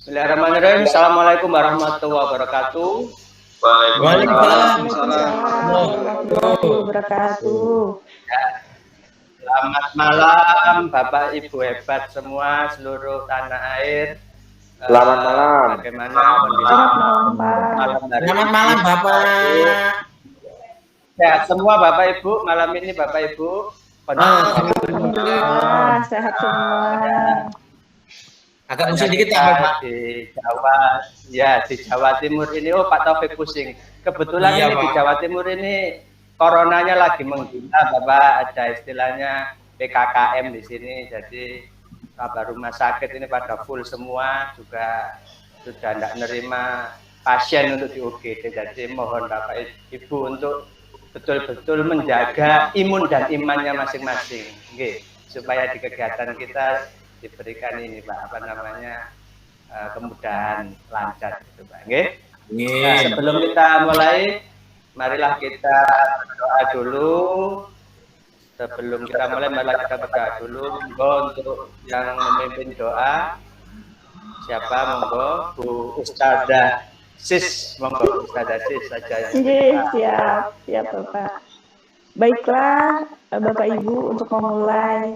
Bismillahirrahmanirrahim. Assalamualaikum warahmatullahi wabarakatuh. Waalaikumsalam warahmatullahi wabarakatuh. Selamat malam Bapak Ibu hebat semua seluruh tanah air. Selamat malam. Bagaimana kondisi Selamat malam, Pak. Selamat malam Bapak. Ya, semua Bapak Ibu malam ini Bapak Ibu Alhamdulillah sehat semua. Agak pusing dikit ya Pak. Di Jawa, ya di Jawa Timur ini, Pak Taufik pusing. Kebetulan Iya, ini di Pak. Jawa Timur ini coronanya lagi menggila, Bapak. Ada istilahnya PKKM di sini, jadi kabar rumah sakit ini pada full semua, juga sudah tidak menerima pasien untuk di UGD. Jadi mohon Bapak Ibu untuk betul-betul menjaga imun dan imannya masing-masing, supaya di kegiatan kita diberikan ini Pak, apa namanya, kemudahan lancar gitu Pak. Nah, sebelum kita mulai, marilah kita berdoa dulu. Sebelum kita mulai, marilah kita berdoa dulu. Monggo untuk yang memimpin doa, siapa? Monggo Bu Ustadzah Sis, monggo Ustadzah Sis saja. Siap Bapak. Baiklah Bapak Ibu, untuk memulai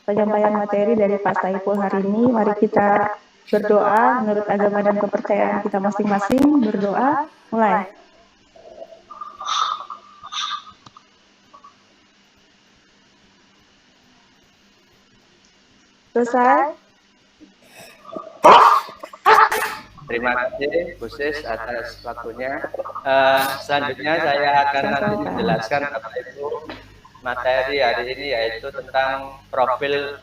penyampaian materi dari Pak Saiful hari ini, mari kita berdoa menurut agama dan kepercayaan kita masing-masing. Berdoa, mulai. Selesai. Terima kasih Bu Sis atas waktunya. Selanjutnya saya akan nanti menjelaskan Bapak Ibu materi hari ini, yaitu tentang profil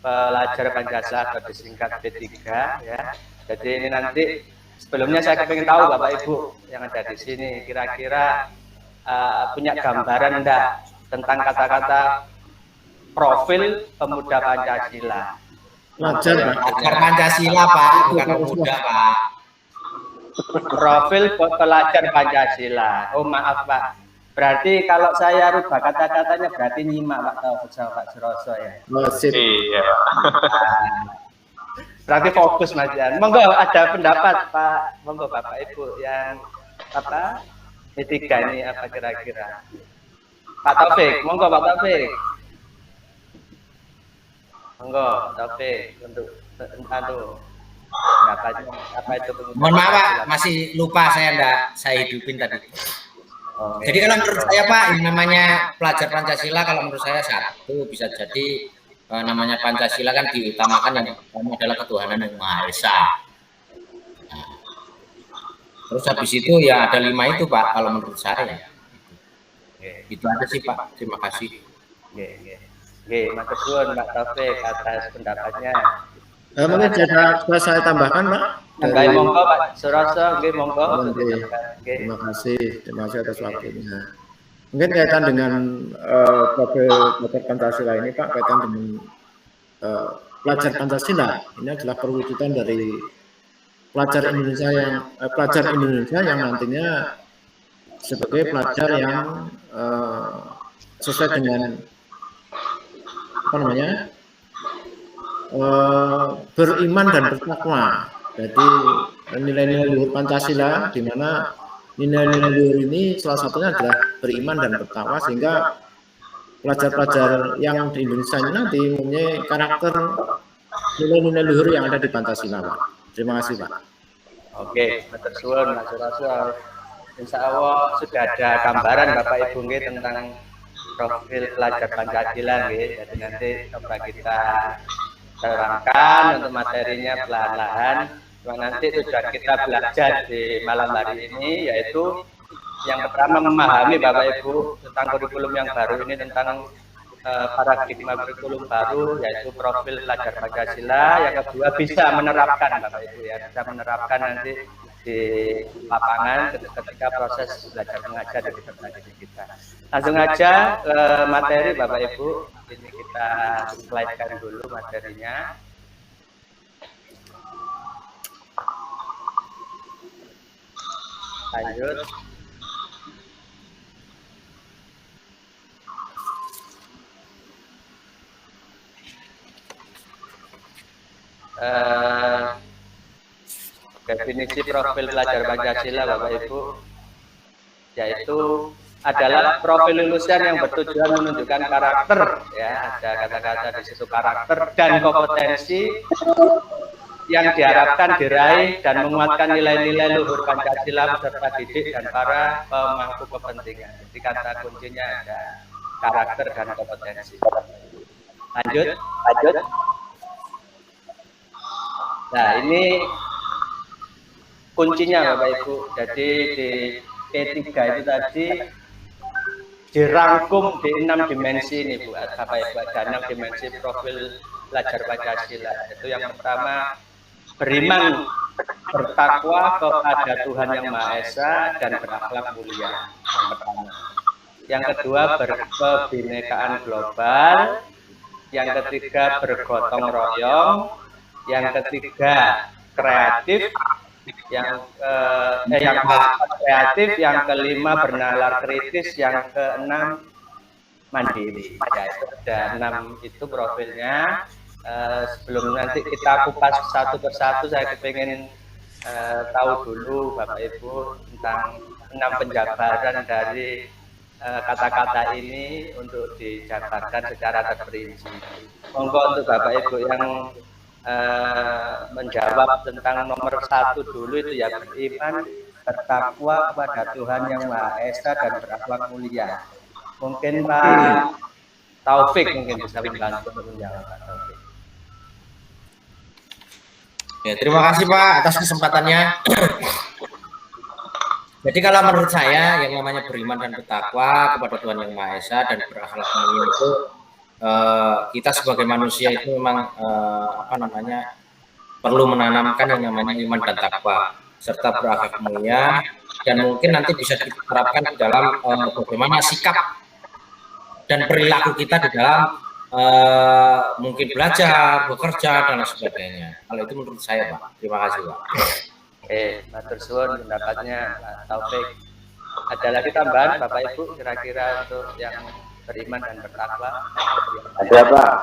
pelajar Pancasila atau disingkat P3 ya. Jadi ini nanti sebelumnya saya ingin tahu Bapak Ibu yang ada di sini kira-kira punya gambaran enggak tentang kata-kata profil pemuda Pancasila. Pelajar Pancasila Pak, bukan pemuda Pak. Profil pelajar Pancasila. Oh maaf Pak. Berarti kalau saya rubah kata-katanya berarti nyimak Pak Taufik sama Pak Suroso ya. Iya. Berarti fokus Mas Jan. Monggo ada pendapat Pak, monggo Bapak Ibu yang apa? P3 ini apa kira-kira? Pak Taufik, monggo Pak Taufik. Monggo Taufik untuk pendapatnya apa itu? Mohon maaf Pak, masih lupa saya hidupin tadi. Jadi kalau menurut saya Pak, yang namanya pelajar Pancasila kalau menurut saya satu bisa jadi namanya Pancasila kan diutamakan yang pertama adalah ketuhanan yang Maha Esa. Nah, terus habis itu ya ada 5 itu Pak kalau menurut saya. Itu aja sih Pak. Terima kasih. Matur suwun Pak Taufik atas pendapatnya. Mungkin bisa saya tambahkan Pak. Monggo Pak Suroso, monggo. Terima kasih atas waktunya. Mungkin kaitan dengan profil pelajar Pancasila ini Pak, kaitan dengan pelajar Pancasila ini adalah perwujudan dari pelajar Indonesia yang nantinya sebagai pelajar yang sesuai dengan apa namanya, beriman dan bertakwa. Jadi nilai-nilai luhur Pancasila, di mana nilai-nilai luhur ini salah satunya adalah beriman dan bertakwa, sehingga pelajar-pelajar yang di Indonesia ini nanti mempunyai karakter nilai-nilai luhur yang ada di Pancasila Pak. Terima kasih Pak. Oke, matur suwun Mas Suroso. Insya Allah sudah ada gambaran Bapak Ibu tentang profil pelajar Pancasila jadi nanti coba kita terangkan untuk materinya perlahan-lahan. Nanti tujuan kita belajar di malam hari ini yaitu yang pertama memahami Bapak Ibu tentang kurikulum yang baru ini, tentang paradigma kurikulum baru yaitu profil pelajar Pancasila. Yang kedua bisa menerapkan Bapak Ibu ya, bisa menerapkan nanti di lapangan ketika proses belajar mengajar dari peserta didik kita. Langsung aja materi Bapak Ibu, ini kita slide-kan dulu materinya. Lanjut. definisi profil pelajar Pancasila Bapak Ibu, yaitu adalah profil lulusan yang bertujuan menunjukkan karakter, ya, ada kata-kata di situ, karakter dan kompetensi yang diharapkan diraih dan menguatkan nilai-nilai luhur Pancasila beserta didik dan para pemangku kepentingan. Jadi kata kuncinya ada karakter dan kompetensi. Lanjut. Nah, ini kuncinya Bapak Ibu. Jadi di P3 itu tadi dirangkum di 6 dimensi ini Bu, Bapak Ibu, ada 6 dimensi profil pelajar Pancasila. Itu yang pertama, beriman bertakwa kepada Tuhan Yang Maha Esa dan berakhlak mulia. Yang pertama. Yang kedua, berkebinekaan global. Yang ketiga, bergotong royong. Yang ketiga, kreatif. Yang keempat kreatif, yang kelima bernalar kritis, yang keenam mandiri. Ya, itu ada 6 itu profilnya. Sebelum nanti kita kupas satu persatu, saya kepengen tahu dulu Bapak Ibu tentang 6 penjabaran dari kata-kata ini untuk dijabarkan secara terperinci. Monggo untuk Bapak Ibu yang menjawab tentang nomor 1 dulu itu ya, beriman bertakwa kepada Tuhan Yang Maha Esa dan berakhlak mulia. Mungkin Pak Taufik mungkin bisa membantu menjawab, Pak Taufik. Ya, terima kasih Pak atas kesempatannya. Jadi kalau menurut saya yang namanya beriman dan bertakwa kepada Tuhan Yang Maha Esa dan berakhlak mulia itu kita sebagai manusia itu memang perlu menanamkan yang namanya iman dan takwa serta berakhlak mulia, dan mungkin nanti bisa diterapkan di dalam bagaimana sikap dan perilaku kita di dalam mungkin belajar, bekerja dan sebagainya. Kalau itu menurut saya Pak. Terima kasih Pak. Matur suwun pendapatnya Pak Taufik. Ada lagi tambahan Bapak Ibu kira-kira untuk yang beriman dan bertakwa? Ada Pak.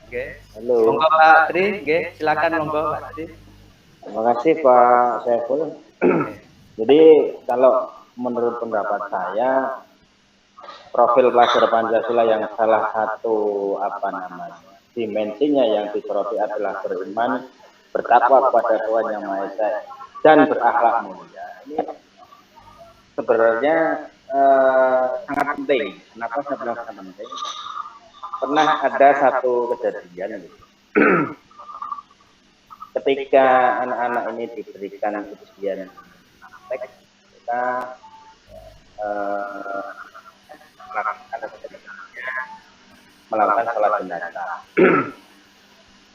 Oke. Halo. Monggo Pak Tri, silakan monggo Pak Tri. Terima kasih Pak Saiful. Jadi kalau menurut pendapat saya, profil pelajar Pancasila yang salah satu dimensinya yang disoroti adalah beriman, bertakwa kepada Tuhan Yang Maha Esa dan berakhlak mulia. Ini sebenarnya sangat penting. Kenapa saya bilang sangat penting? Pernah ada satu kejadian gitu. Ketika anak-anak ini diberikan ujian teks, kita melakukan sholat jenazah.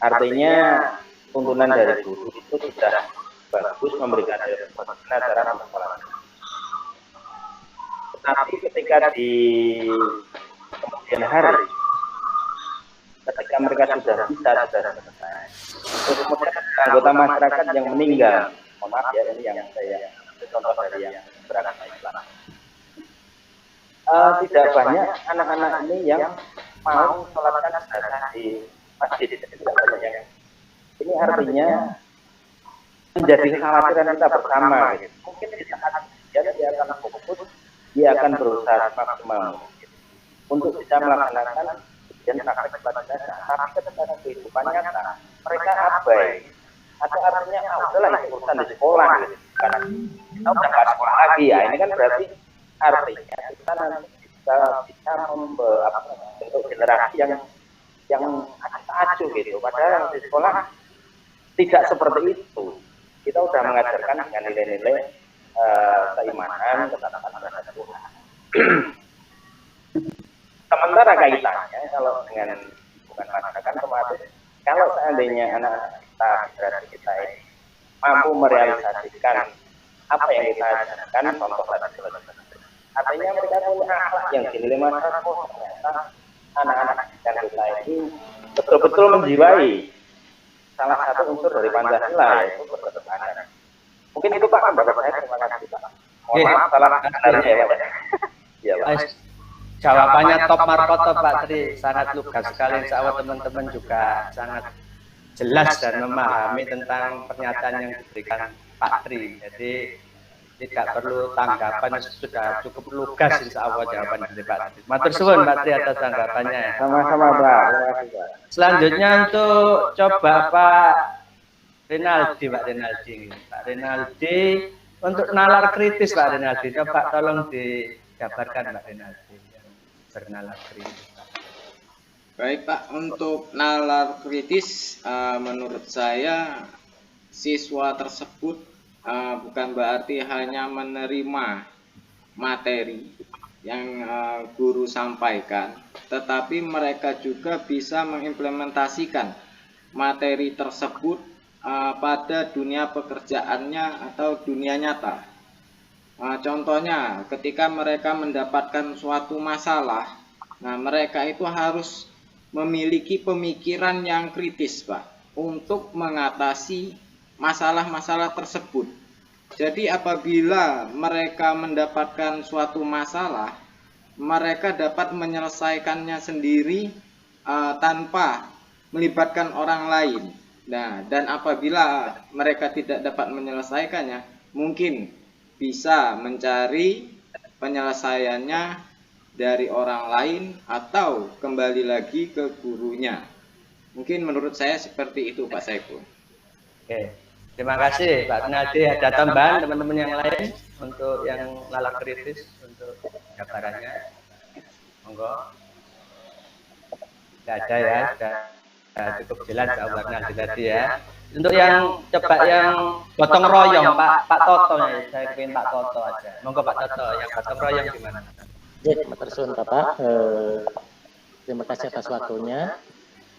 Artinya tuntunan dari guru itu sudah bagus memberikan cara sholat. Tetapi ketika di kemudian hari, ketika mereka sudah selesai, terus kemudian anggota masyarakat yang meninggal, mohon maaf ya, ini yang saya contoh dari yang beragama Islam. Tidak banyak anak-anak ini yang mau sholatkan jenazah di masjid. Tidak banyak yang. Ini artinya menjadi kekhawatiran kita bersama. Gitu. Mungkin di saat dia akan fokus, dia akan berusaha maksimal untuk bisa melaksanakan ujian praktek sholat jenazah. Tapi ketika kehidupan nyata, mereka abai. Atau artinya, udahlah itu urusan di sekolah. Gitu. Karena kita udah nggak sekolah lagi ya. Ini kan berarti artinya kita nanti bisa membentuk generasi yang acuh gitu. Padahal di sekolah tidak seperti itu. Kita sudah mengajarkan dengan nilai-nilai keimanan, ketaatan terhadap Tuhan. Sementara kaitannya kalau dengan bukan masyarakat kemarin, kalau seandainya anak-anak kita, generasi kita ini mampu merealisasikan apa yang kita ajarkan, contoh tadi, artinya mereka punya akhlak yang dinilai masyarakat, ternyata anak-anak dan kita ini betul-betul menjiwai salah satu unsur dari Pancasila, yaitu kebersamaan. Mungkin itu Pak, pendapat saya. Terima kasih Pak. Mohon maaf salah sebenarnya ya Pak. Ya, Pak. Jawabannya top markoto Pak Tri, sangat lugas sekali. Insya Allah teman-teman juga sangat jelas dan memahami tentang pernyataan yang diberikan Pak Tri. Jadi tidak perlu tanggapan, sudah cukup lugas insya Allah jawaban dari Pak Tri. Matur suwun Pak Tri atas tanggapannya. Sama-sama Pak. Terima kasih Pak. Selanjutnya untuk coba Pak Rinaldi, Pak Rinaldi. Pak Rinaldi untuk nalar kritis Pak Rinaldi, coba tolong dijabarkan Pak Rinaldi yang bernalar kritis. Baik Pak, untuk nalar kritis menurut saya siswa tersebut bukan berarti hanya menerima materi yang guru sampaikan, tetapi mereka juga bisa mengimplementasikan materi tersebut pada dunia pekerjaannya atau dunia nyata. Contohnya ketika mereka mendapatkan suatu masalah, nah mereka itu harus memiliki pemikiran yang kritis Pak untuk mengatasi masalah-masalah tersebut. Jadi apabila mereka mendapatkan suatu masalah, mereka dapat menyelesaikannya sendiri tanpa melibatkan orang lain. Nah, dan apabila mereka tidak dapat menyelesaikannya, mungkin bisa mencari penyelesaiannya dari orang lain atau kembali lagi ke gurunya. Mungkin menurut saya seperti itu Pak Saiful. Oke, terima kasih Pak Rinaldi. Ada tambahan teman-teman yang lain untuk yang nalar kritis untuk jabarannya? Monggo. Tidak ada ya, sudah cukup jelas Pak Rinaldi tadi ya. Untuk yang coba yang gotong royong Pak Toto ya, saya ingin Pak Toto aja. Monggo Pak Toto, yang gotong royong gimana? Matur suwun Bapak, terima kasih atas waktunya.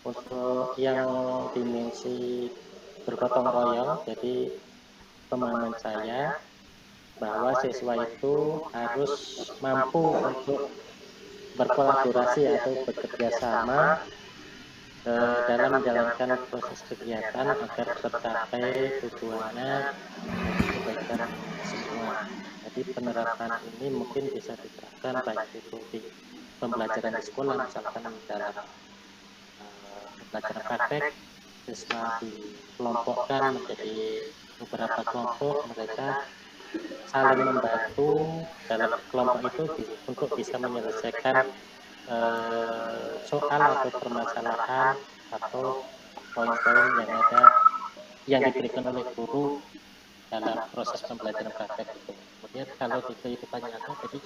Untuk yang dimensi bergotong royong, jadi pemahaman saya bahwa siswa itu harus mampu untuk berkolaborasi atau bekerja sama dalam menjalankan proses kegiatan agar tercapai tujuannya kebaikan semua. Jadi penerapan ini mungkin bisa diterapkan baik itu di pembelajaran di sekolah, misalkan dalam pembelajaran praktek, siswa dikelompokkan menjadi beberapa kelompok, mereka saling membantu dalam kelompok itu untuk bisa menyelesaikan soal atau permasalahan atau poin-poin yang ada yang diberikan oleh guru dalam proses pembelajaran praktek itu. Kemudian kalau di kehidupan nyata, jadi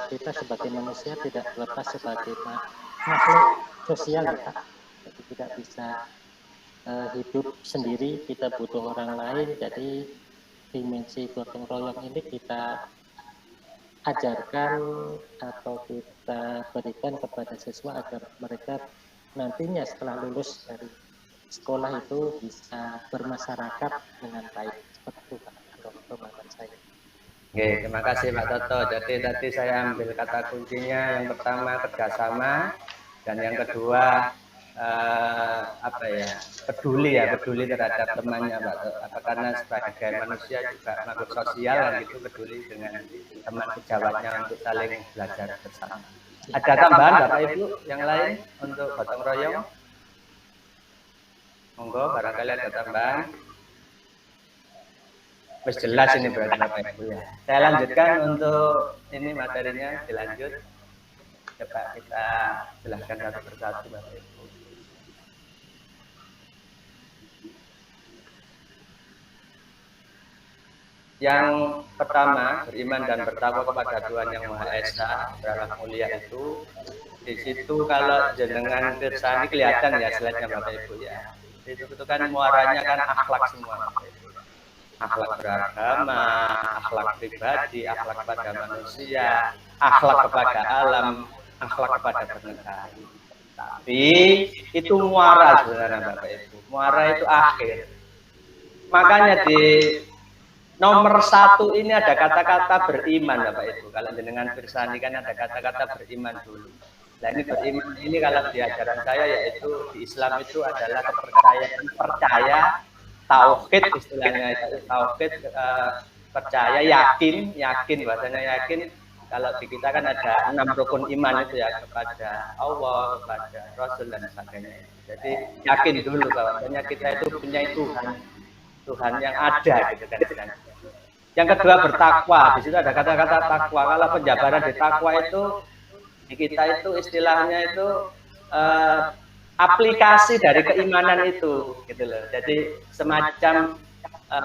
kita sebagai manusia tidak lepas sebagai makhluk sosial ya, jadi tidak bisa hidup sendiri, kita butuh orang lain. Jadi dimensi gotong royong ini kita ajarkan atau kita berikan kepada siswa agar mereka nantinya setelah lulus dari sekolah itu bisa bermasyarakat dengan baik. Seperti itu Pak, pemahaman saya. Oke, terima kasih Pak Toto. Jadi tadi saya ambil kata kuncinya, yang pertama kerjasama, dan yang kedua peduli terhadap temannya Pak Toto. Karena sebagai manusia juga makhluk sosial dan itu peduli dengan teman sejawatnya untuk saling belajar bersama. Ada tambahan Bapak Ibu yang lain untuk gotong royong? Monggo, barangkali ada tambahan. Wis jelas ini berarti Bapak Ibu ya. Saya lanjutkan untuk ini materinya, dilanjut. Coba kita jelaskan satu persatu Bapak Ibu. Yang pertama, beriman dan bertakwa kepada Tuhan Yang Maha Esa, beragam mulia itu. Di situ kalau jenengan pirsani kelihatan ya slide-nya Bapak Ibu ya. Itu kan muaranya kan akhlak semua Bapak Ibu. Akhlak beragama, akhlak pribadi, akhlak pada manusia, akhlak kepada alam, akhlak kepada bernegara. Tapi itu muara sebenarnya Bapak Ibu. Muara itu akhir. Makanya di nomor 1 ini ada kata-kata beriman Bapak Ibu. Kalau jenengan pirsani kan ada kata-kata beriman dulu. Nah ini beriman ini kalau di ajaran saya yaitu di Islam itu adalah kepercayaan, percaya, tauhid istilahnya itu tauhid, percaya, yakin bahasanya yakin. Kalau di kita kan ada 6 rukun iman itu ya, kepada Allah, kepada Rasul dan sebagainya. Jadi yakin dulu bahwasanya kita itu punya Tuhan yang ada gitu kan. Yang kedua bertakwa. Di situ ada kata-kata takwa. Kalau penjabaran di takwa itu di kita itu istilahnya itu aplikasi dari keimanan itu gitu loh. Jadi semacam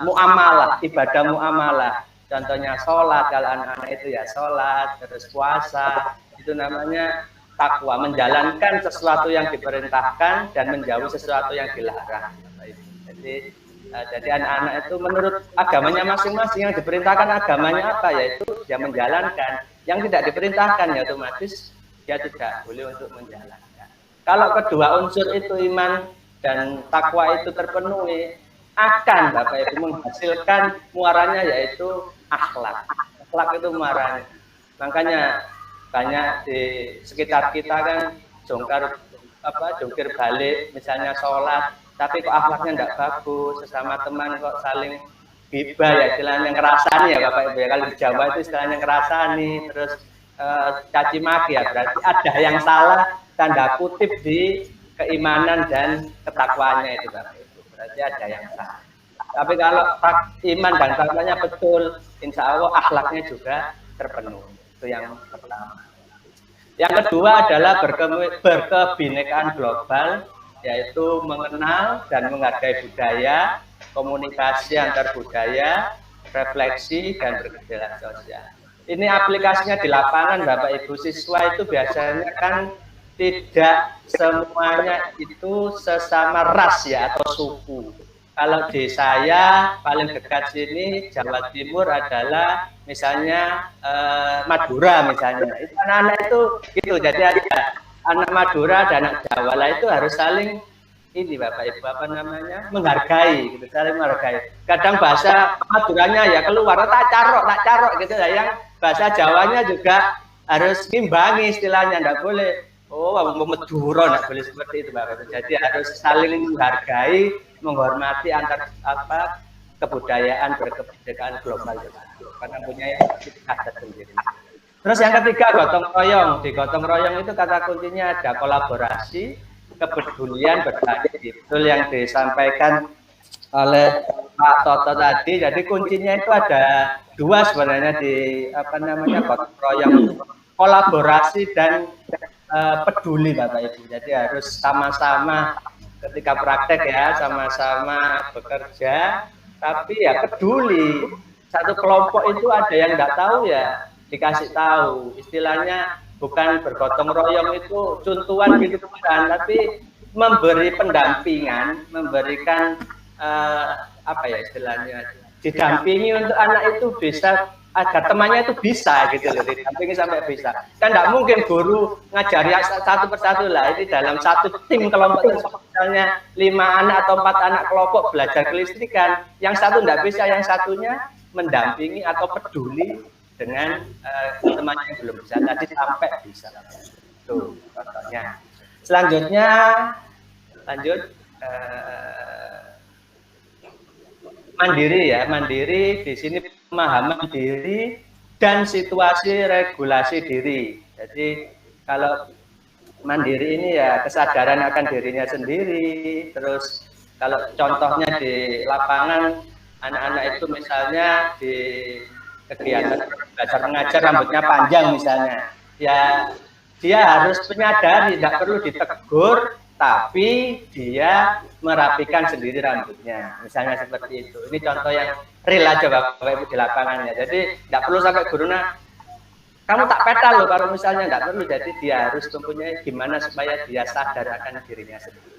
muamalah, ibadah muamalah. Contohnya sholat, kalau anak-anak itu ya sholat, terus puasa, itu namanya takwa, menjalankan sesuatu yang diperintahkan dan menjauhi sesuatu yang dilarang. Jadi anak-anak itu menurut agamanya masing-masing, yang diperintahkan agamanya apa, yaitu dia menjalankan. Yang tidak diperintahkan ya otomatis dia tidak boleh untuk menjalankan. Kalau kedua unsur itu iman dan takwa itu terpenuhi, akan Bapak Ibu menghasilkan muaranya yaitu akhlak. Akhlak itu muaranya. Makanya banyak di sekitar kita kan jungkir balik, misalnya sholat, tapi kok akhlaknya tidak bagus, sesama teman kok saling gibah ya, istilahnya ngerasani ya Bapak Ibu ya. Kalau di Jawa itu istilahnya ngerasani, terus caci maki ya, berarti ada yang salah tanda kutip di keimanan dan ketakwaannya itu Bapak Ibu. Berarti ada yang salah. Tapi kalau iman dan takwanya betul, insya Allah akhlaknya juga terpenuhi. Itu yang pertama. Yang kedua adalah berkebinekaan global, yaitu mengenal dan menghargai budaya, komunikasi antar budaya, refleksi, dan berkeadilan sosial. Ini aplikasinya di lapangan Bapak Ibu. Siswa itu biasanya kan tidak semuanya itu sesama ras ya atau suku. Kalau di saya paling dekat sini Jawa Timur adalah misalnya Madura misalnya. Itu anak-anak itu gitu. Jadi ada anak Madura dan anak Jawa lah itu harus saling ini Bapak Ibu apa namanya menghargai gitu, saling menghargai. Kadang bahasa Maduranya ya keluar tak carok gitu lah. Yang bahasa Jawanya juga harus ngimbangi istilahnya, enggak boleh. Oh, Madura enggak boleh seperti itu Bapak Ibu. Jadi harus saling menghargai, menghormati antar kebudayaan berkebinekaan global karena punya adat sendiri. Terus yang ketiga gotong royong. Di gotong royong itu kata kuncinya ada kolaborasi, kepedulian, berbagi. Betul yang disampaikan oleh Pak Toto tadi. Jadi kuncinya itu ada dua sebenarnya di gotong royong, kolaborasi dan peduli Bapak Ibu. Jadi harus sama-sama ketika praktek ya, sama-sama bekerja, tapi ya peduli. Satu kelompok itu ada yang nggak tahu ya dikasih tahu. Istilahnya bukan bergotong royong itu cuntuan gitu bukan, tapi memberi pendampingan, memberikan apa ya istilahnya, didampingi untuk anak itu bisa agar temannya itu bisa gitu loh, didampingi sampai bisa. Kan tidak mungkin guru ngajari satu persatu lah. Ini dalam satu tim kelompok itu misalnya 5 anak atau 4 anak kelompok belajar kelistrikan, yang satu tidak bisa, yang satunya mendampingi atau peduli dengan temannya yang belum bisa tadi sampai bisa. Tuh contohnya. Selanjutnya lanjut mandiri ya, mandiri di sini pemahaman diri dan situasi regulasi diri. Jadi kalau mandiri ini ya kesadaran akan dirinya sendiri. Terus kalau contohnya di lapangan anak-anak itu misalnya di kegiatan belajar mengajar rambutnya panjang misalnya, ya dia harus menyadari tidak perlu ditegur, tapi dia merapikan sendiri rambutnya, misalnya seperti itu. Ini contoh yang real aja Bapak Ibu di lapangannya. Jadi tidak perlu sampai gurunya kamu tak petal loh kalau misalnya, tidak perlu. Jadi dia harus mempunyai gimana supaya dia sadar akan dirinya sendiri.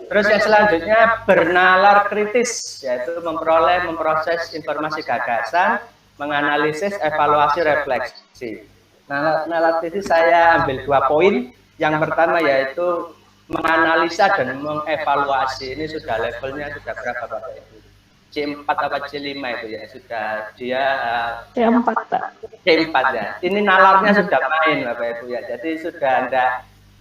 Terus yang selanjutnya bernalar kritis, yaitu memproses informasi gagasan, menganalisis, evaluasi, refleksi. Nah, nalar kritis saya ambil 2 poin. Yang pertama yaitu menganalisa dan mengevaluasi. Ini sudah levelnya sudah berapa Bapak Ibu? C4 atau C5 itu ya, sudah dia C4 Pak. C4 ya. Ini nalarnya sudah main Bapak Ibu ya. Jadi sudah Anda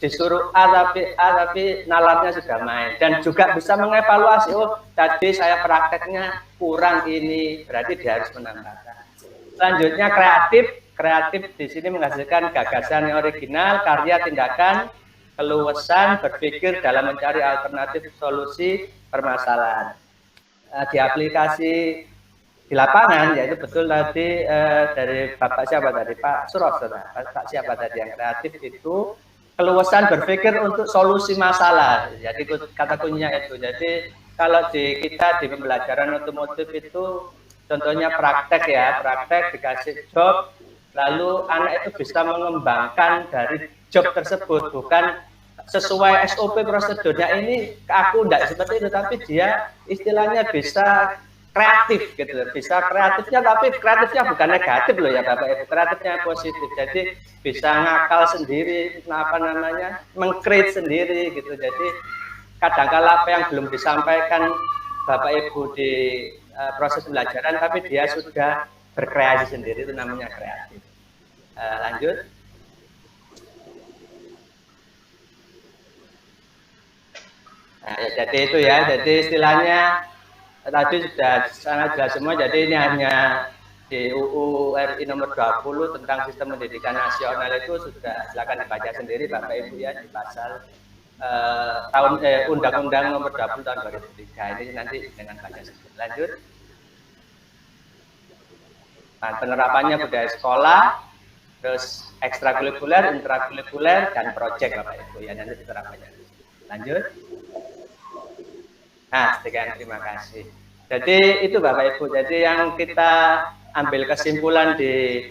disuruh A tapi nalarnya sudah main, dan juga bisa mengevaluasi. Oh, tadi saya prakteknya kurang ini, berarti dia harus menambahkan. Selanjutnya kreatif di sini menghasilkan gagasan yang original, karya, tindakan keluasan, berpikir dalam mencari alternatif solusi permasalahan. Di aplikasi di lapangan, yaitu betul tadi dari Bapak siapa tadi, Pak Suros, Pak siapa tadi yang kreatif itu, keluasan berpikir untuk solusi masalah. Jadi kata kuncinya itu. Jadi kalau kita di pembelajaran otomotif itu contohnya praktek ya, praktek dikasih job, lalu anak itu bisa mengembangkan dari job tersebut, bukan sesuai SOP prosedurnya ini aku enggak seperti itu, tapi dia istilahnya bisa kreatif gitu, bisa kreatifnya, tapi kreatifnya bukan negatif loh ya Bapak Ibu, kreatifnya positif. Jadi bisa ngakal sendiri, apa namanya, meng-create sendiri gitu. Jadi kadang-kala apa yang belum disampaikan Bapak Ibu di proses pembelajaran, tapi dia sudah berkreasi sendiri, itu namanya kreatif. Lanjut. Nah, ya, jadi itu ya, jadi istilahnya tadi sudah sangat jelas semua. Jadi ini hanya di UU RI nomor 20 tentang sistem pendidikan nasional itu sudah, silakan dibaca sendiri Bapak Ibu ya, di pasal Undang-Undang nomor 20 tahun 2003 ini nanti dengan baca sendiri. Lanjut. Nah, penerapannya budaya sekolah, terus ekstrakurikuler, intrakurikuler, dan proyek Bapak Ibu ya, nanti penerapannya. Lanjut. Nah, sekian, terima kasih. Jadi itu Bapak Ibu, jadi yang kita ambil kesimpulan di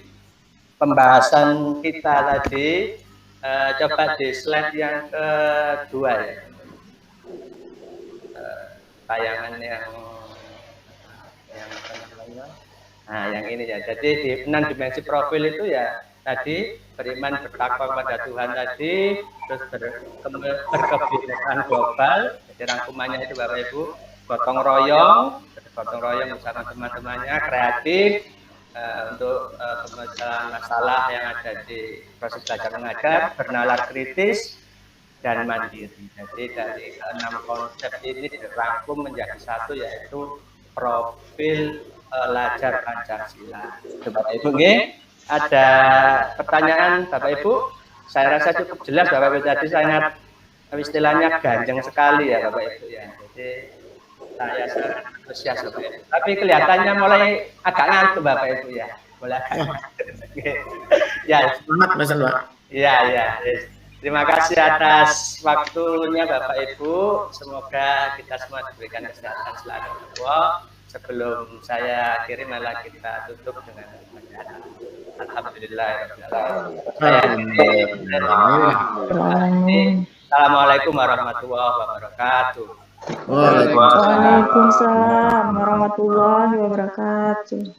pembahasan kita tadi, coba di slide yang kedua ya, tayangan yang nah yang ini ya. Jadi di 6 dimensi profil itu ya tadi beriman, bertakwa kepada Tuhan tadi, terus berkebinekaan global. Jadi rangkumannya itu Bapak Ibu, gotong royong bersama teman-temannya, kreatif untuk pemecahan masalah yang ada di proses belajar mengajar, bernalar kritis, dan mandiri. Jadi dari 6 konsep ini dirangkum menjadi satu, yaitu profil pelajar Pancasila. Bapak Ibu, ada pertanyaan Bapak Ibu? Saya rasa cukup jelas Bapak Ibu, tadi sangat istilahnya ganjeng sekali ya Bapak Ibu ya. Jadi saya sangat antusias Bapak Ibu. Tapi kelihatannya mulai agak ngantuk Bapak Ibu ya. Mulai ya, semangat Mas Pak. Iya ya. Terima kasih atas waktunya Bapak Ibu. Semoga kita semua diberikan kesehatan selalu. Sebelum saya akhiri, malah kita tutup dengan bacaan. Assalamualaikum warahmatullahi wabarakatuh. Waalaikumsalam warahmatullahi wabarakatuh.